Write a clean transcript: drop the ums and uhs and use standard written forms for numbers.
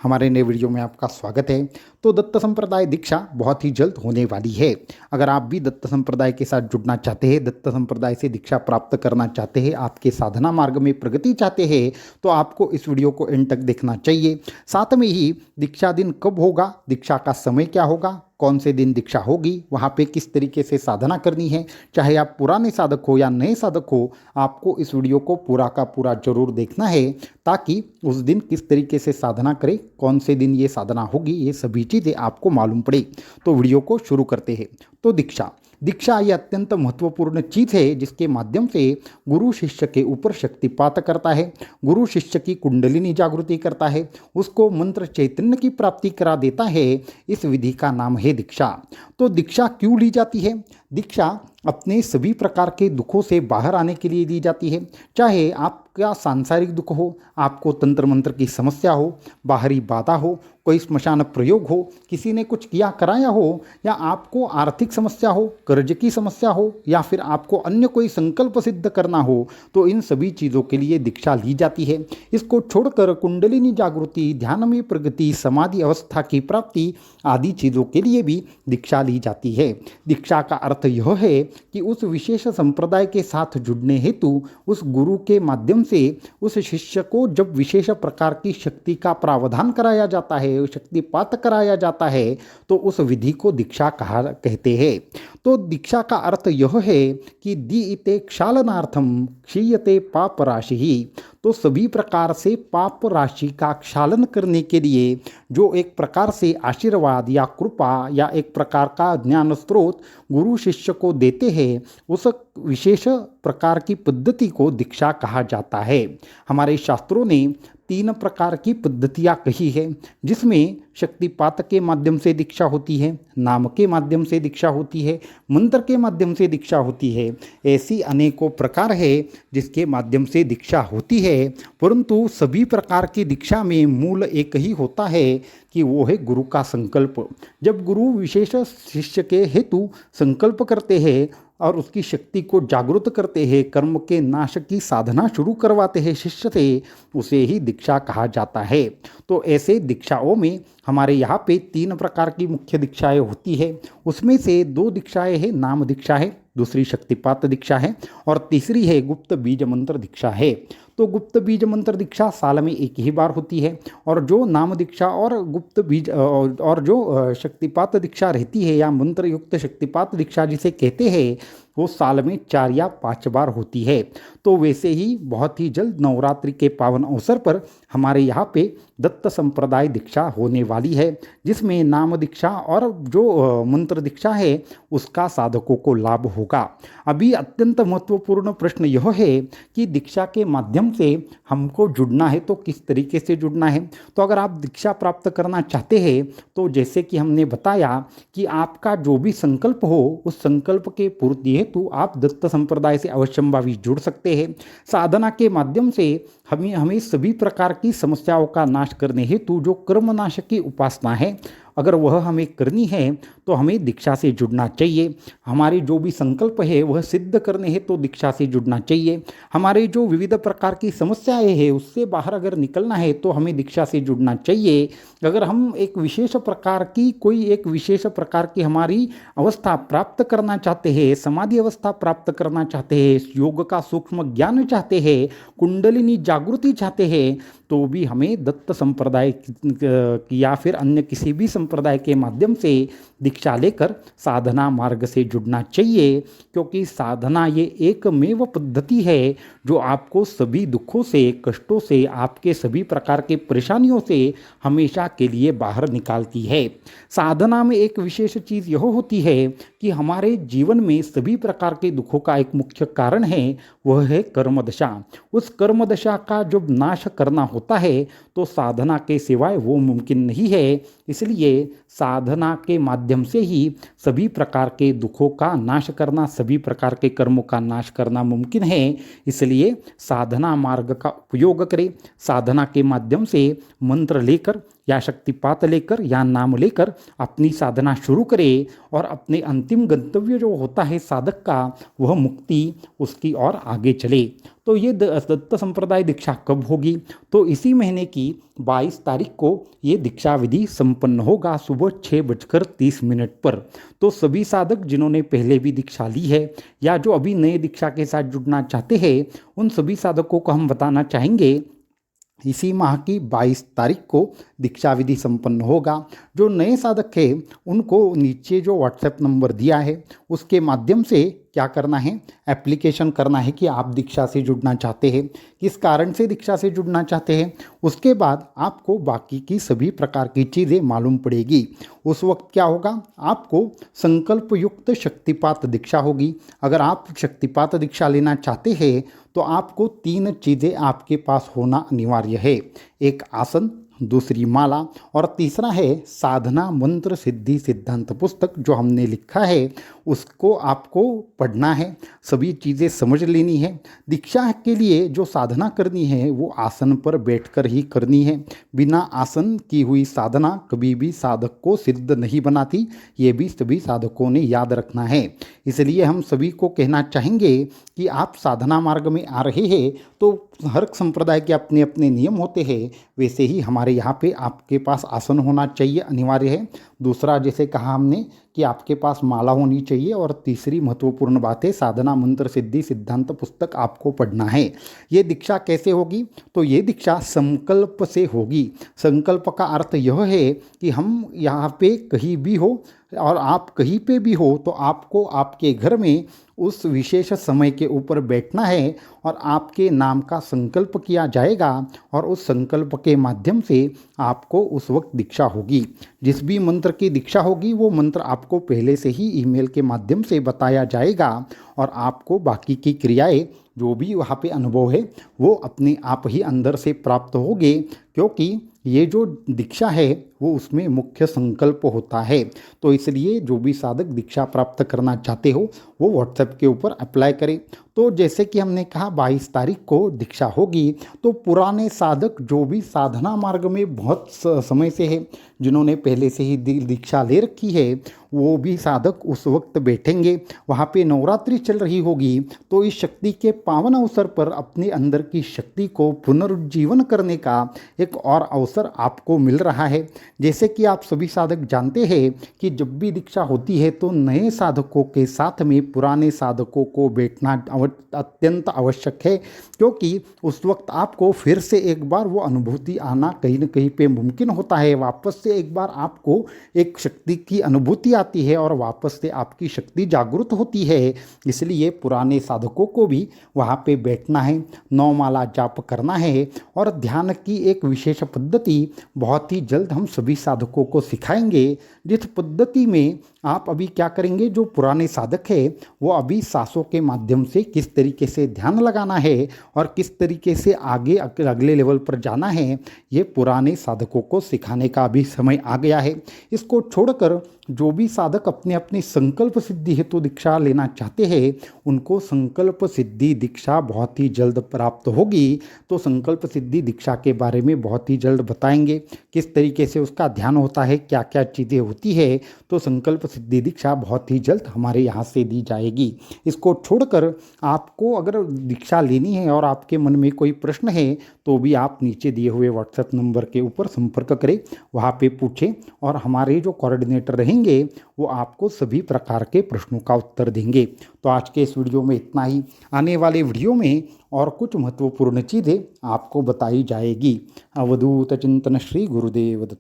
हमारे नए वीडियो में आपका स्वागत है। तो दत्त संप्रदाय दीक्षा बहुत ही जल्द होने वाली है। अगर आप भी दत्त संप्रदाय के साथ जुड़ना चाहते हैं, दत्त संप्रदाय से दीक्षा प्राप्त करना चाहते हैं, आपके साधना मार्ग में प्रगति चाहते हैं, तो आपको इस वीडियो को एंड तक देखना चाहिए। साथ में ही दीक्षा दिन कब होगा, दीक्षा का समय क्या होगा, कौन से दिन दीक्षा होगी, वहाँ पे किस तरीके से साधना करनी है, चाहे आप पुराने साधक हो या नए साधक हो, आपको इस वीडियो को पूरा का पूरा जरूर देखना है, ताकि उस दिन किस तरीके से साधना करें, कौन से दिन ये साधना होगी, ये सभी चीज़ें आपको मालूम पड़े। तो वीडियो को शुरू करते हैं। तो दीक्षा ये अत्यंत महत्वपूर्ण चीज़ है, जिसके माध्यम से गुरु शिष्य के ऊपर शक्तिपात करता है, गुरु शिष्य की कुंडलिनी जागृति करता है, उसको मंत्र चैतन्य की प्राप्ति करा देता है। इस विधि का नाम है दीक्षा। तो दीक्षा क्यों ली जाती है? दीक्षा अपने सभी प्रकार के दुखों से बाहर आने के लिए दी जाती है। चाहे आपका सांसारिक दुख हो, आपको तंत्र मंत्र की समस्या हो, बाहरी बाधा हो, कोई श्मशान प्रयोग हो, किसी ने कुछ किया कराया हो, या आपको आर्थिक समस्या हो, कर्ज की समस्या हो, या फिर आपको अन्य कोई संकल्प सिद्ध करना हो, तो इन सभी चीज़ों के लिए दीक्षा ली जाती है। इसको छोड़कर कुंडलिनी जागृति, ध्यान में प्रगति, समाधि अवस्था की प्राप्ति आदि चीज़ों के लिए भी दीक्षा ली जाती है। दीक्षा का अर्थ यह है कि उस विशेष संप्रदाय के साथ जुड़ने हेतु उस गुरु के माध्यम से उस शिष्य को जब विशेष प्रकार की शक्ति का प्रावधान कराया जाता है, शक्तिपात कराया जाता है, तो उस विधि को दीक्षा कहते हैं। तो दीक्षा का अर्थ यह है कि दीयते क्षालनार्थम क्षीयते पाप राशि ही। तो सभी प्रकार से पाप राशि का क्षालन करने के लिए जो एक प्रकार से आशीर्वाद या कृपा या एक प्रकार का ज्ञान स्रोत गुरु शिष्य को देते हैं, उस विशेष प्रकार की पद्धति को दीक्षा कहा जाता है। हमारे शास्त्रों ने 3 प्रकार की पद्धतियाँ कही है, जिसमें शक्तिपात के माध्यम से दीक्षा होती है, नाम के माध्यम से दीक्षा होती है, मंत्र के माध्यम से दीक्षा होती है। ऐसी अनेकों प्रकार है जिसके माध्यम से दीक्षा होती है, परंतु सभी प्रकार की दीक्षा में मूल एक ही होता है कि वो है गुरु का संकल्प। जब गुरु विशेष शिष्य के हेतु संकल्प करते हैं और उसकी शक्ति को जागृत करते हैं, कर्म के नाश की साधना शुरू करवाते हैं शिष्य से, उसे ही दीक्षा कहा जाता है। तो ऐसे दीक्षाओं में हमारे यहाँ पे 3 प्रकार की मुख्य दीक्षाएं होती है। उसमें से 2 दीक्षाएं हैं, नाम दीक्षा है, दूसरी शक्तिपात दीक्षा है, और तीसरी है गुप्त बीज मंत्र दीक्षा है। तो गुप्त बीज मंत्र दीक्षा साल में एक ही बार होती है, और जो नाम दीक्षा और गुप्त बीज और जो शक्तिपात दीक्षा रहती है या मंत्र युक्त शक्तिपात दीक्षा जिसे कहते हैं, वो साल में 4 या 5 बार होती है। तो वैसे ही बहुत ही जल्द नवरात्रि के पावन अवसर पर हमारे यहाँ पे दत्त संप्रदाय दीक्षा होने वाली है, जिसमें नाम दीक्षा और जो मंत्र दीक्षा है उसका साधकों को लाभ होगा। अभी अत्यंत महत्वपूर्ण प्रश्न यह है कि दीक्षा के माध्यम से हमको जुड़ना है तो किस तरीके से जुड़ना है। तो अगर आप दीक्षा प्राप्त करना चाहते हैं, तो जैसे कि हमने बताया कि आपका जो भी संकल्प हो, उस संकल्प के पूर्ति हेतु आप दत्त संप्रदाय से अवश्यंभावी जुड़ सकते हैं। साधना के माध्यम से हमें सभी प्रकार की समस्याओं का नाश करने हेतु जो कर्मनाश की उपासना है, अगर वह हमें करनी है तो हमें दीक्षा से जुड़ना चाहिए। हमारे जो भी संकल्प है वह सिद्ध करने हैं तो दीक्षा से जुड़ना चाहिए। हमारे जो विविध प्रकार की समस्याएं हैं उससे बाहर अगर निकलना है तो हमें दीक्षा से जुड़ना चाहिए। अगर हम एक विशेष प्रकार की हमारी अवस्था प्राप्त करना चाहते हैं, समाधि अवस्था प्राप्त करना चाहते हैं, योग का सूक्ष्म ज्ञान चाहते हैं, कुंडलिनी जागृति चाहते हैं, तो भी हमें दत्त संप्रदाय या फिर अन्य किसी भी संप्रदाय के माध्यम से दीक्षा लेकर साधना मार्ग से जुड़ना चाहिए, क्योंकि साधना ये एकमेव पद्धति है जो आपको सभी दुखों से, कष्टों से, आपके सभी प्रकार के परेशानियों से हमेशा के लिए बाहर निकालती है। साधना में एक विशेष चीज़ यह होती है कि हमारे जीवन में सभी प्रकार के दुखों का एक मुख्य कारण है, वह है कर्मदशा। उस कर्मदशा का जब नाश करना होता है तो साधना के सिवाय वो मुमकिन नहीं है। इसलिए साधना के माध्यम से ही सभी प्रकार के दुखों का नाश करना, सभी प्रकार के कर्मों का नाश करना मुमकिन है। इसलिए साधना मार्ग का उपयोग करें। साधना के माध्यम से मंत्र लेकर या शक्तिपात लेकर या नाम लेकर अपनी साधना शुरू करे और अपने अंतिम गंतव्य जो होता है साधक का, वह मुक्ति, उसकी ओर आगे चले। तो ये दत्त संप्रदाय दीक्षा कब होगी? तो इसी महीने की 22 तारीख को ये दीक्षा विधि संपन्न होगा सुबह 6:30 पर। तो सभी साधक जिन्होंने पहले भी दीक्षा ली है या जो अभी नए दीक्षा के साथ जुड़ना चाहते हैं, उन सभी साधकों को हम बताना चाहेंगे इसी माह की 22 तारीख को दीक्षा विधि संपन्न होगा। जो नए साधक हैं उनको नीचे जो व्हाट्सएप नंबर दिया है उसके माध्यम से क्या करना है, एप्लीकेशन करना है कि आप दीक्षा से जुड़ना चाहते हैं, किस कारण से दीक्षा से जुड़ना चाहते हैं। उसके बाद आपको बाकी की सभी प्रकार की चीज़ें मालूम पड़ेगी। उस वक्त क्या होगा, आपको संकल्प युक्त शक्तिपात दीक्षा होगी। अगर आप शक्तिपात दीक्षा लेना चाहते हैं तो आपको 3 चीज़ें आपके पास होना अनिवार्य है। एक आसन, दूसरी माला और तीसरा है साधना मंत्र सिद्धि सिद्धांत पुस्तक जो हमने लिखा है, उसको आपको पढ़ना है, सभी चीज़ें समझ लेनी है। दीक्षा के लिए जो साधना करनी है वो आसन पर बैठकर ही करनी है। बिना आसन की हुई साधना कभी भी साधक को सिद्ध नहीं बनाती, ये भी सभी साधकों ने याद रखना है। इसलिए हम सभी को कहना चाहेंगे कि आप साधना मार्ग में आ रहे हैं तो हर संप्रदाय के अपने अपने नियम होते हैं, वैसे ही हमारे यहाँ पे आपके पास आसन होना चाहिए, अनिवार्य है। दूसरा, जैसे कहा हमने कि आपके पास माला होनी चाहिए और तीसरी महत्वपूर्ण बात है साधना मंत्र सिद्धि सिद्धांत पुस्तक आपको पढ़ना है। ये दीक्षा कैसे होगी? तो ये दीक्षा संकल्प से होगी। संकल्प का अर्थ यह है कि हम यहाँ पे कहीं भी हो और आप कहीं पे भी हो तो आपको आपके घर में उस विशेष समय के ऊपर बैठना है और आपके नाम का संकल्प किया जाएगा और उस संकल्प के माध्यम से आपको उस वक्त दीक्षा होगी। जिस भी मंत्र की दीक्षा होगी वो मंत्र आपको पहले से ही ईमेल के माध्यम से बताया जाएगा और आपको बाकी की क्रियाएं जो भी वहाँ पे अनुभव है वो अपने आप ही अंदर से प्राप्त होंगे, क्योंकि ये जो दीक्षा है वो उसमें मुख्य संकल्प होता है। तो इसलिए जो भी साधक दीक्षा प्राप्त करना चाहते हो वो व्हाट्सएप के ऊपर अप्लाई करें। तो जैसे कि हमने कहा 22 तारीख को दीक्षा होगी, तो पुराने साधक जो भी साधना मार्ग में बहुत समय से है, जिन्होंने पहले से ही दीक्षा ले रखी है, वो भी साधक उस वक्त बैठेंगे। वहाँ पे नवरात्रि चल रही होगी, तो इस शक्ति के पावन अवसर पर अपने अंदर की शक्ति को पुनरुज्जीवन करने का एक और अवसर आपको मिल रहा है। जैसे कि आप सभी साधक जानते हैं कि जब भी दीक्षा होती है तो नए साधकों के साथ में पुराने साधकों को बैठना अत्यंत आवश्यक है, क्योंकि उस वक्त आपको फिर से एक बार वो अनुभूति आना कहीं न कहीं पे मुमकिन होता है। वापस से एक बार आपको एक शक्ति की अनुभूति आती है और वापस से आपकी शक्ति जागृत होती है। इसलिए पुराने साधकों को भी वहाँ पे बैठना है, 9 माला जाप करना है और ध्यान की एक विशेष पद्धति बहुत ही जल्द हम सभी साधकों को सिखाएंगे। जिस पद्धति में आप अभी क्या करेंगे, जो पुराने साधक है वो अभी सांसों के माध्यम से किस तरीके से ध्यान लगाना है और किस तरीके से आगे अगले लेवल पर जाना है, ये पुराने साधकों को सिखाने का अभी समय आ गया है। इसको छोड़कर जो भी साधक अपने अपनी संकल्प सिद्धि हेतु दीक्षा लेना चाहते हैं उनको संकल्प सिद्धि दीक्षा बहुत ही जल्द प्राप्त होगी। तो संकल्प सिद्धि दीक्षा के बारे में बहुत ही जल्द बताएंगे, किस तरीके से उसका ध्यान होता है, क्या क्या चीज़ें होती है। तो संकल्प सिद्धि दीक्षा बहुत ही जल्द हमारे यहाँ से दी जाएगी। इसको छोड़कर आपको अगर दीक्षा लेनी है और आपके मन में कोई प्रश्न है तो भी आप नीचे दिए हुए व्हाट्सएप नंबर के ऊपर संपर्क करें, वहाँ पे पूछें और हमारे जो कोऑर्डिनेटर रहेंगे वो आपको सभी प्रकार के प्रश्नों का उत्तर देंगे। तो आज के इस वीडियो में इतना ही। आने वाले वीडियो में और कुछ महत्वपूर्ण चीज़ें आपको बताई जाएगी। अवधूत चिंतन श्री गुरुदेव दत्त।